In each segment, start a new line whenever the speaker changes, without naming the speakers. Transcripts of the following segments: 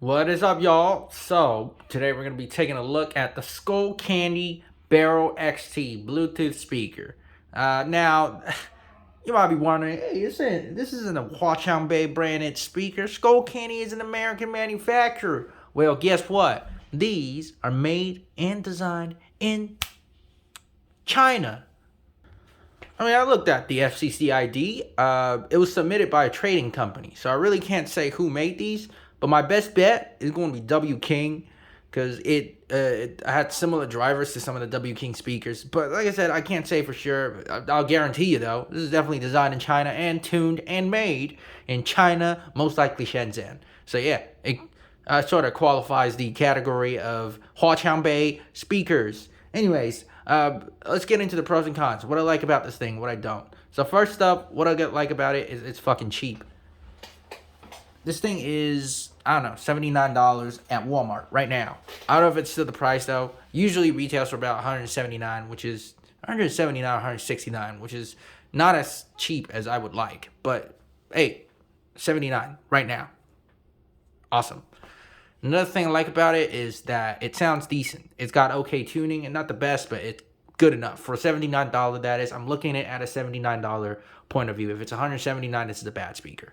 What is up, y'all? So, today we're going to be taking a look at the Skullcandy Barrel XT Bluetooth speaker. Now, you might be wondering, hey, this isn't a Huaqiangbei branded speaker. Skullcandy is an American manufacturer. Well, guess what? These are made and designed in China. I looked at the FCC ID. It was submitted by a trading company, so I really can't say who made these. But my best bet is going to be W King, because it had similar drivers to some of the W King speakers. But like I said, I can't say for sure. I'll guarantee you, though, this is definitely designed in China and tuned and made in China, most likely Shenzhen. So yeah, it sort of qualifies the category of Huaqiangbei speakers. Anyways, let's get into the pros and cons. What I like about this thing, what I don't. So first up, what I like about it is it's fucking cheap. This thing is, I don't know, $79 at Walmart right now. I don't know if it's still the price, though. Usually retails for about $179, which is $169, which is not as cheap as I would like. But, hey, $79 right now. Awesome. Another thing I like about it is that it sounds decent. It's got okay tuning, and not the best, but it's good enough. For $79, that is. I'm looking at a $79 point of view. If it's $179, this is a bad speaker.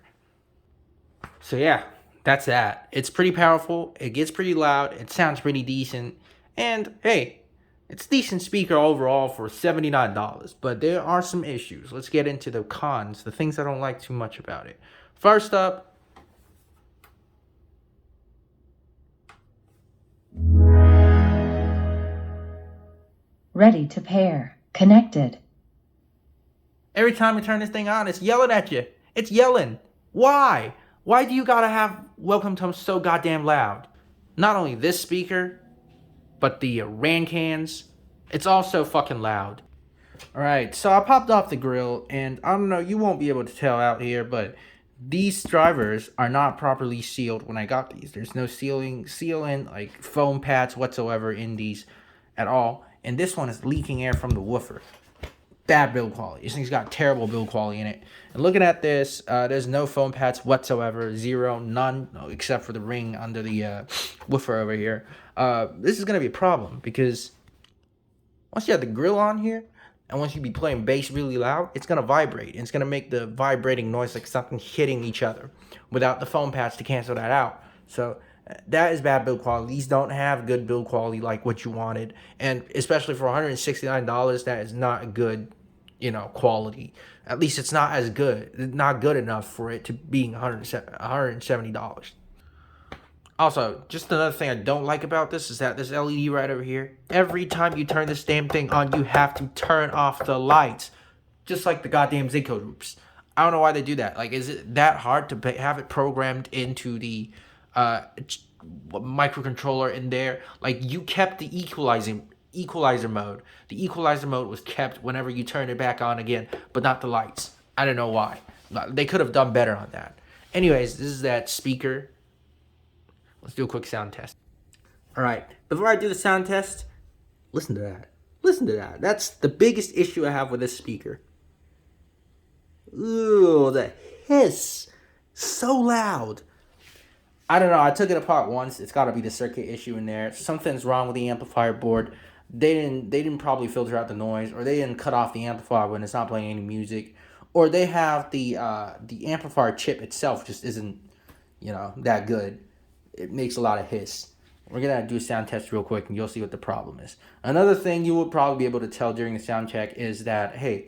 So yeah, that's that. It's pretty powerful. It gets pretty loud. It sounds pretty decent. And hey, it's a decent speaker overall for $79. But there are some issues. Let's get into the cons, the things I don't like too much about it. First up,
ready to pair. Connected.
every time you turn this thing on, it's yelling at you. It's yelling. Why? Why do you gotta have Welcome Tone so goddamn loud? Not only this speaker, but the RAN cans, it's also fucking loud. Alright, so I popped off the grill, and I don't know, you won't be able to tell out here, but these drivers are not properly sealed when I got these. There's no sealant, like foam pads whatsoever in these at all. And this one is leaking air from the woofer. Bad build quality. This thing's got terrible build quality in it. And looking at this, there's no foam pads whatsoever. Zero, none, except for the ring under the woofer over here. This is going to be a problem because once you have the grill on here, and once you be playing bass really loud, it's going to vibrate. And it's going to make the vibrating noise like something hitting each other without the foam pads to cancel that out. So that is bad build quality. These don't have good build quality like what you wanted. And especially for $169, that is not good, quality. At least it's not as good. Not good enough for it to being $170. Also, just another thing I don't like about this is that this LED right over here, every time you turn this damn thing on, you have to turn off the lights. Just like the goddamn Zinco groups. I don't know why they do that. Like, is it that hard to have it programmed into the microcontroller in there? Like, you kept the equalizer mode. The equalizer mode was kept whenever you turn it back on again, but not the lights. I don't know why. They could have done better on that. Anyways, this is that speaker. Let's do a quick sound test. Alright, before I do the sound test, listen to that. Listen to that. That's the biggest issue I have with this speaker. Ooh, the hiss. So loud. I don't know, I took it apart once. It's got to be the circuit issue in there. Something's wrong with the amplifier board. They didn't probably filter out the noise, or they didn't cut off the amplifier when it's not playing any music, or they have the amplifier chip itself just isn't, that good. It makes a lot of hiss. We're going to do a sound test real quick, and you'll see what the problem is. Another thing you will probably be able to tell during the sound check is that, hey,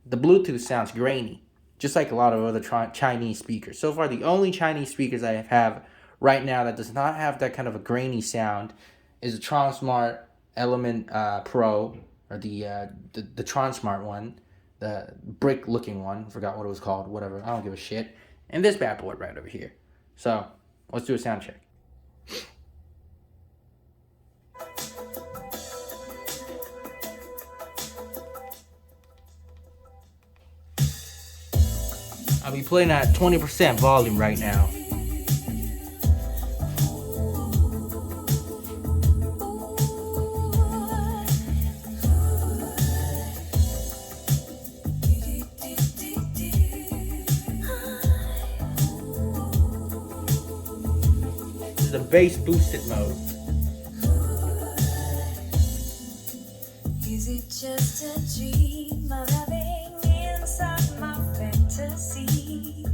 the Bluetooth sounds grainy, just like a lot of other Chinese speakers. So far, the only Chinese speakers I have right now that does not have that kind of a grainy sound is the Transmart Element Pro, or the Transmart one, the brick-looking one. I forgot what it was called, whatever. I don't give a shit. And this bad boy right over here. So, let's do a sound check. I'll be playing at 20% volume right now. is the bass boosted mode.
Is it just a dream I'm having inside my fantasies?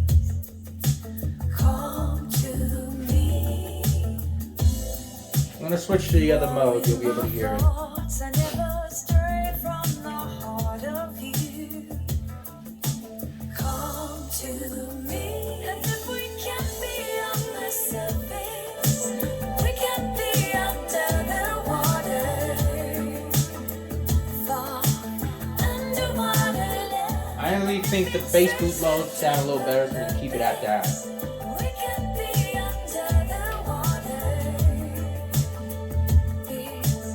Come to me.
I'm gonna switch to the other mode, you'll be able to hear it.
Thoughts I never stray from the heart of you. Come to me. And if we can be on the surface, we can be under the water. Far underwater.
I only think the bass boot mode sounds a little better, so we keep it at that.
We can be under the water. It's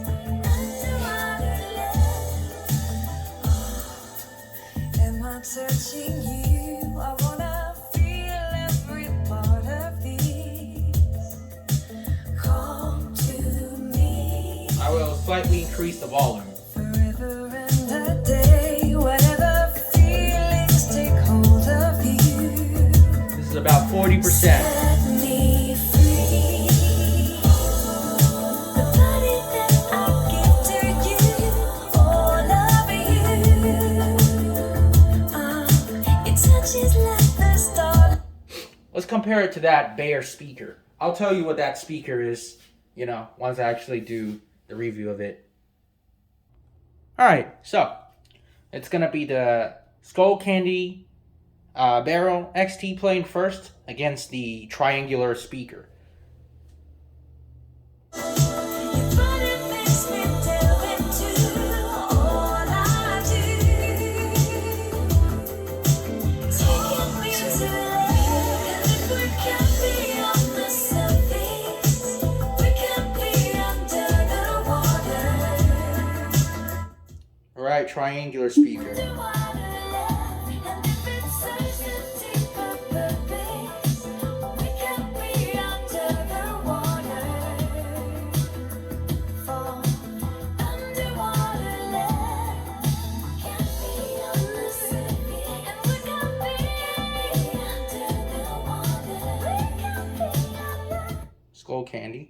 underwater love. Am I touching you? I wanna feel every part of this. Come to me.
I will slightly increase the volume.
Forever and a day, whatever feelings take hold of you.
This is about 40%.
Set me free. The body that I give to you, all of you. It touches like the star.
Let's compare it to that Bear speaker. I'll tell you what that speaker is, once I actually do the review of it. Alright, so it's going to be the Skullcandy Barrel XT playing first against the Triangular speaker.
Your body makes me delve into all I do. Taking me to life, and if we can be on the surface, we can be under the water.
Alright, Triangular speaker.
Underwater love, and if it's such a deeper purpose, we can be under the water. For underwater love can be on the surface, and we can be under the water. We can be under.
Skullcandy.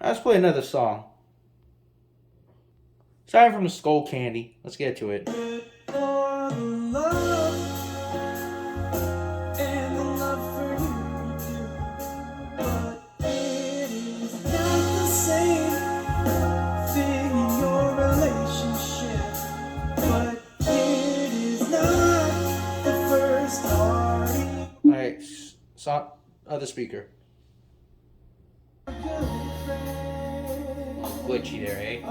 Let's play another song. Starting from the Skullcandy. Let's get to it. Alright, song, other speaker. Glitchy there, eh?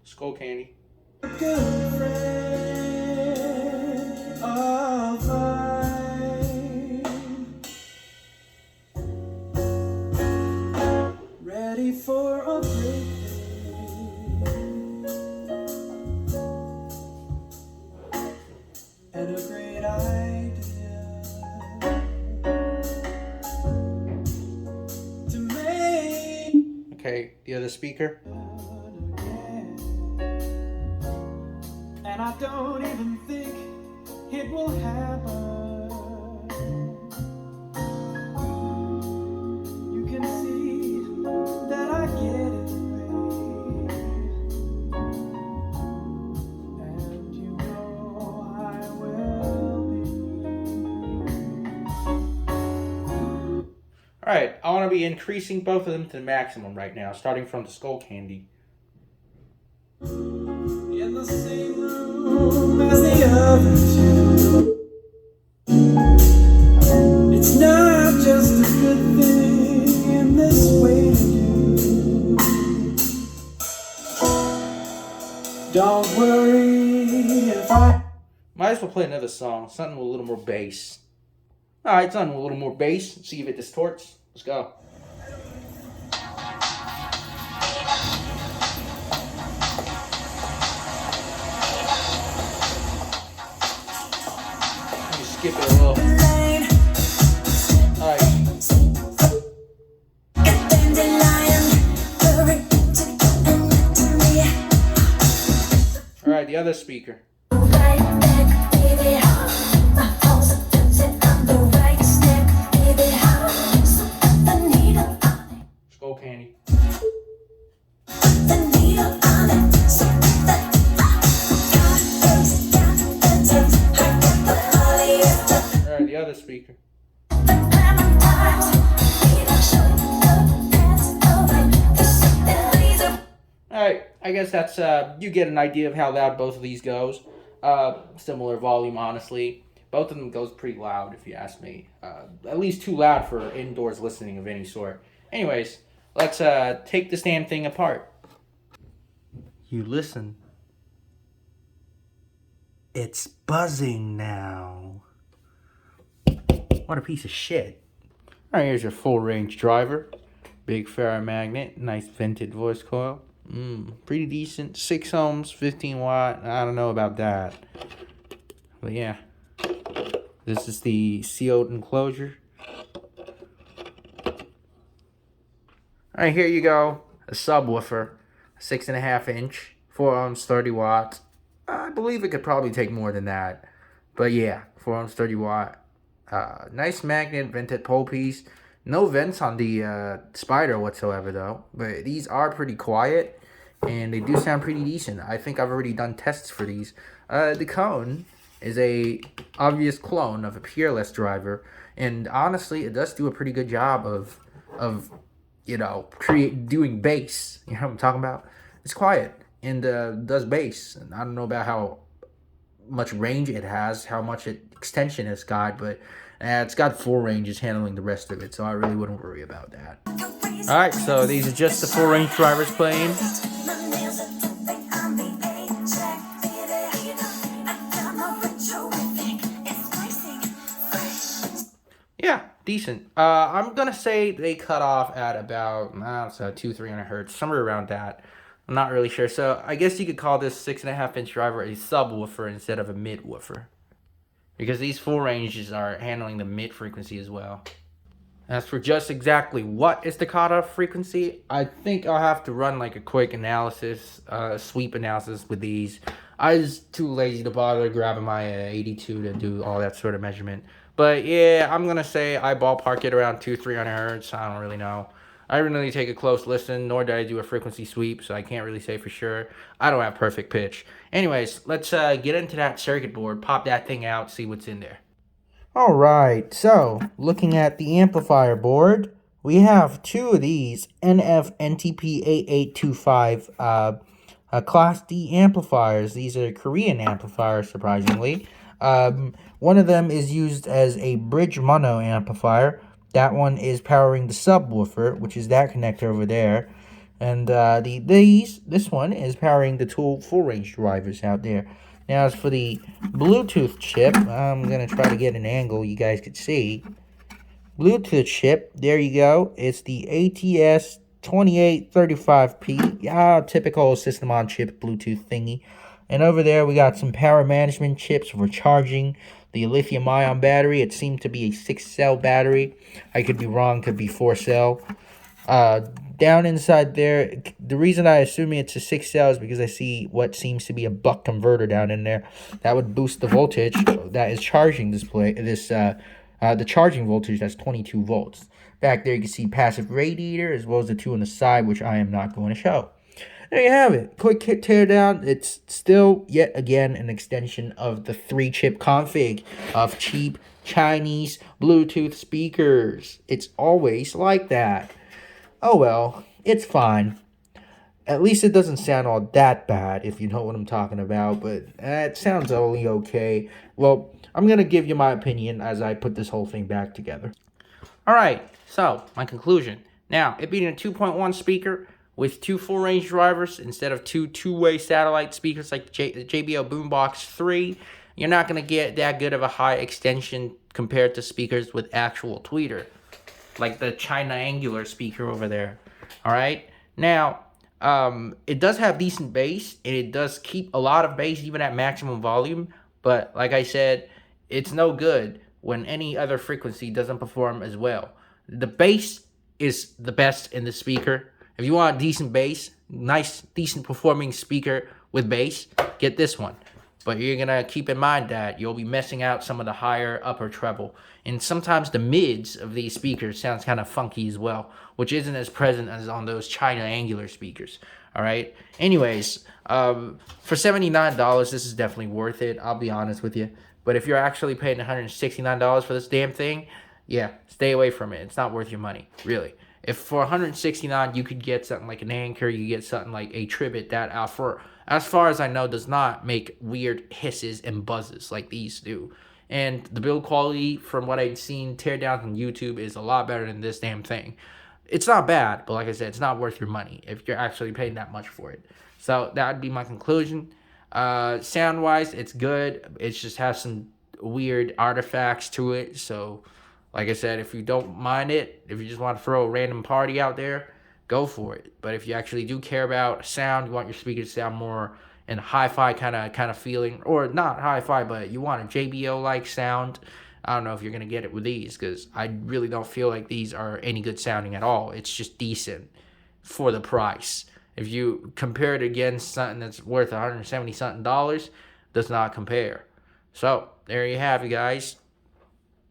Skullcandy.
Ready for a break and a great idea to make
Okay, the other speaker.
again. And I don't even think it will happen. You can see that I get it way, and you know I will be.
Alright, I want to be increasing both of them to the maximum right now, starting from the Skullcandy.
In the same room as the other two. It's not just a good thing in this way to do. Don't worry if I
Might as well play another song, something with a little more bass. Alright, something with a little more bass. See if it distorts. Let's go. Let me skip it a little. Alright. Alright, the other speaker. Skullcandy. Alright, the other speaker. Alright, I guess that's, you get an idea of how loud both of these goes. Similar volume, honestly. Both of them goes pretty loud, if you ask me. At least too loud for indoors listening of any sort. Anyways, let's take this damn thing apart. You listen. It's buzzing now. What a piece of shit. Alright, here's your full range driver. Big ferromagnet, nice vented voice coil. Pretty decent. 6 ohms, 15 watt. I don't know about that. But yeah. This is the sealed enclosure. Alright, here you go. A subwoofer. 6.5 inch. 4 ohms, 30 watts. I believe it could probably take more than that. But yeah, 4 ohms, 30 watt. Nice magnet vented pole piece. No vents on the Spider whatsoever though. But these are pretty quiet. And they do sound pretty decent. I think I've already done tests for these. The cone is a obvious clone of a Peerless driver. And honestly, it does do a pretty good job of you know, doing bass. You know what I'm talking about? It's quiet and does bass. And I don't know about how much range it has, how much extension it's got, but it's got 4 ranges handling the rest of it, so I really wouldn't worry about that. Alright, so these are just the 4 range drivers playing. Yeah, decent. I'm gonna say they cut off at about 200-300 hertz, somewhere around that. I'm not really sure. So I guess you could call this 6.5 inch driver a subwoofer instead of a mid woofer, because these 4 ranges are handling the mid frequency as well. As for just exactly what is the cutoff frequency, I think I'll have to run like a quick analysis, sweep analysis with these. I was too lazy to bother grabbing my 82 to do all that sort of measurement. But yeah, I'm gonna say I ballpark it around 200-300 hertz. I don't really know. I didn't really take a close listen, nor did I do a frequency sweep, so I can't really say for sure. I don't have perfect pitch. Anyways, let's get into that circuit board, pop that thing out, see what's in there. Alright, so looking at the amplifier board, we have 2 of these NF-NTP8825 Class D amplifiers. These are Korean amplifiers, surprisingly. One of them is used as a bridge mono amplifier. That one is powering the subwoofer, which is that connector over there. And this one is powering the 2 full range drivers out there. Now, as for the Bluetooth chip, I'm going to try to get an angle you guys could see. Bluetooth chip, there you go. It's the ATS 2835P, typical system on chip Bluetooth thingy. And over there, we got some power management chips for charging the lithium ion battery. It seemed to be a 6-cell battery. I could be wrong, could be 4-cell. Down inside there, the reason I assume it's a 6-cell is because I see what seems to be a buck converter down in there. That would boost the voltage that is charging the charging voltage, that's 22 volts. Back there, you can see passive radiator, as well as the 2 on the side, which I am not going to show. There you have it. Quick teardown. It's still, yet again, an extension of the 3-chip config of cheap Chinese Bluetooth speakers. It's always like that. Oh well, it's fine. At least it doesn't sound all that bad, if you know what I'm talking about, but it sounds only okay. Well, I'm going to give you my opinion as I put this whole thing back together. Alright, so, my conclusion. Now, it being a 2.1 speaker with 2 full-range drivers instead of 2 two-way satellite speakers like the JBL Boombox 3, you're not going to get that good of a high extension compared to speakers with actual tweeter, like the Chinangular speaker over there. All right. Now, it does have decent bass, and it does keep a lot of bass even at maximum volume. But like I said, it's no good when any other frequency doesn't perform as well. The bass is the best in the speaker. If you want decent bass, nice, decent performing speaker with bass, get this one. But you're going to keep in mind that you'll be messing out some of the higher upper treble. And sometimes the mids of these speakers sounds kind of funky as well, which isn't as present as on those Chinangular speakers. All right. Anyways, for $79, this is definitely worth it. I'll be honest with you. But if you're actually paying $169 for this damn thing, yeah, stay away from it. It's not worth your money, really. If for $169 you could get something like an Anchor, you get something like a Tribbit that, for as far as I know, does not make weird hisses and buzzes like these do. And the build quality, from what I've seen teardowns on YouTube, is a lot better than this damn thing. It's not bad, but like I said, it's not worth your money if you're actually paying that much for it. So that would be my conclusion. Sound wise, it's good. It just has some weird artifacts to it. So, like I said, if you don't mind it, if you just want to throw a random party out there, go for it. But if you actually do care about sound, you want your speaker to sound more in a hi-fi kind of feeling, or not hi-fi, but you want a JBL like sound, I don't know if you're gonna get it with these, because I really don't feel like these are any good sounding at all. It's just decent for the price. If you compare it against something that's worth $170 something, does not compare. So there you have it, guys.